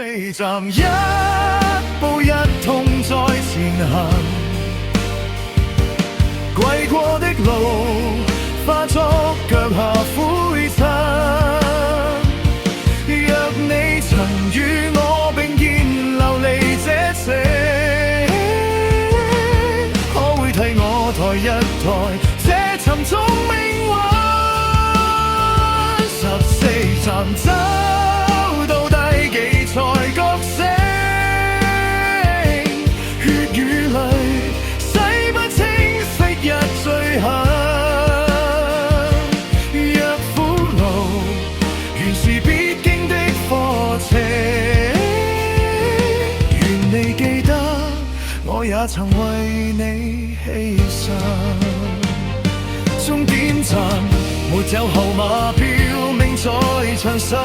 14站，一步一痛再前行，跪過的路化作腳下灰塵。若你曾與我並肩流離這程，可會替我抬一抬這沉重命運？14站走到第幾才覺醒，血與淚洗不清昔日罪行。若苦惱原是必經的課程，願你記得我也曾為你犧牲。終點站沒有號碼標明在牆上，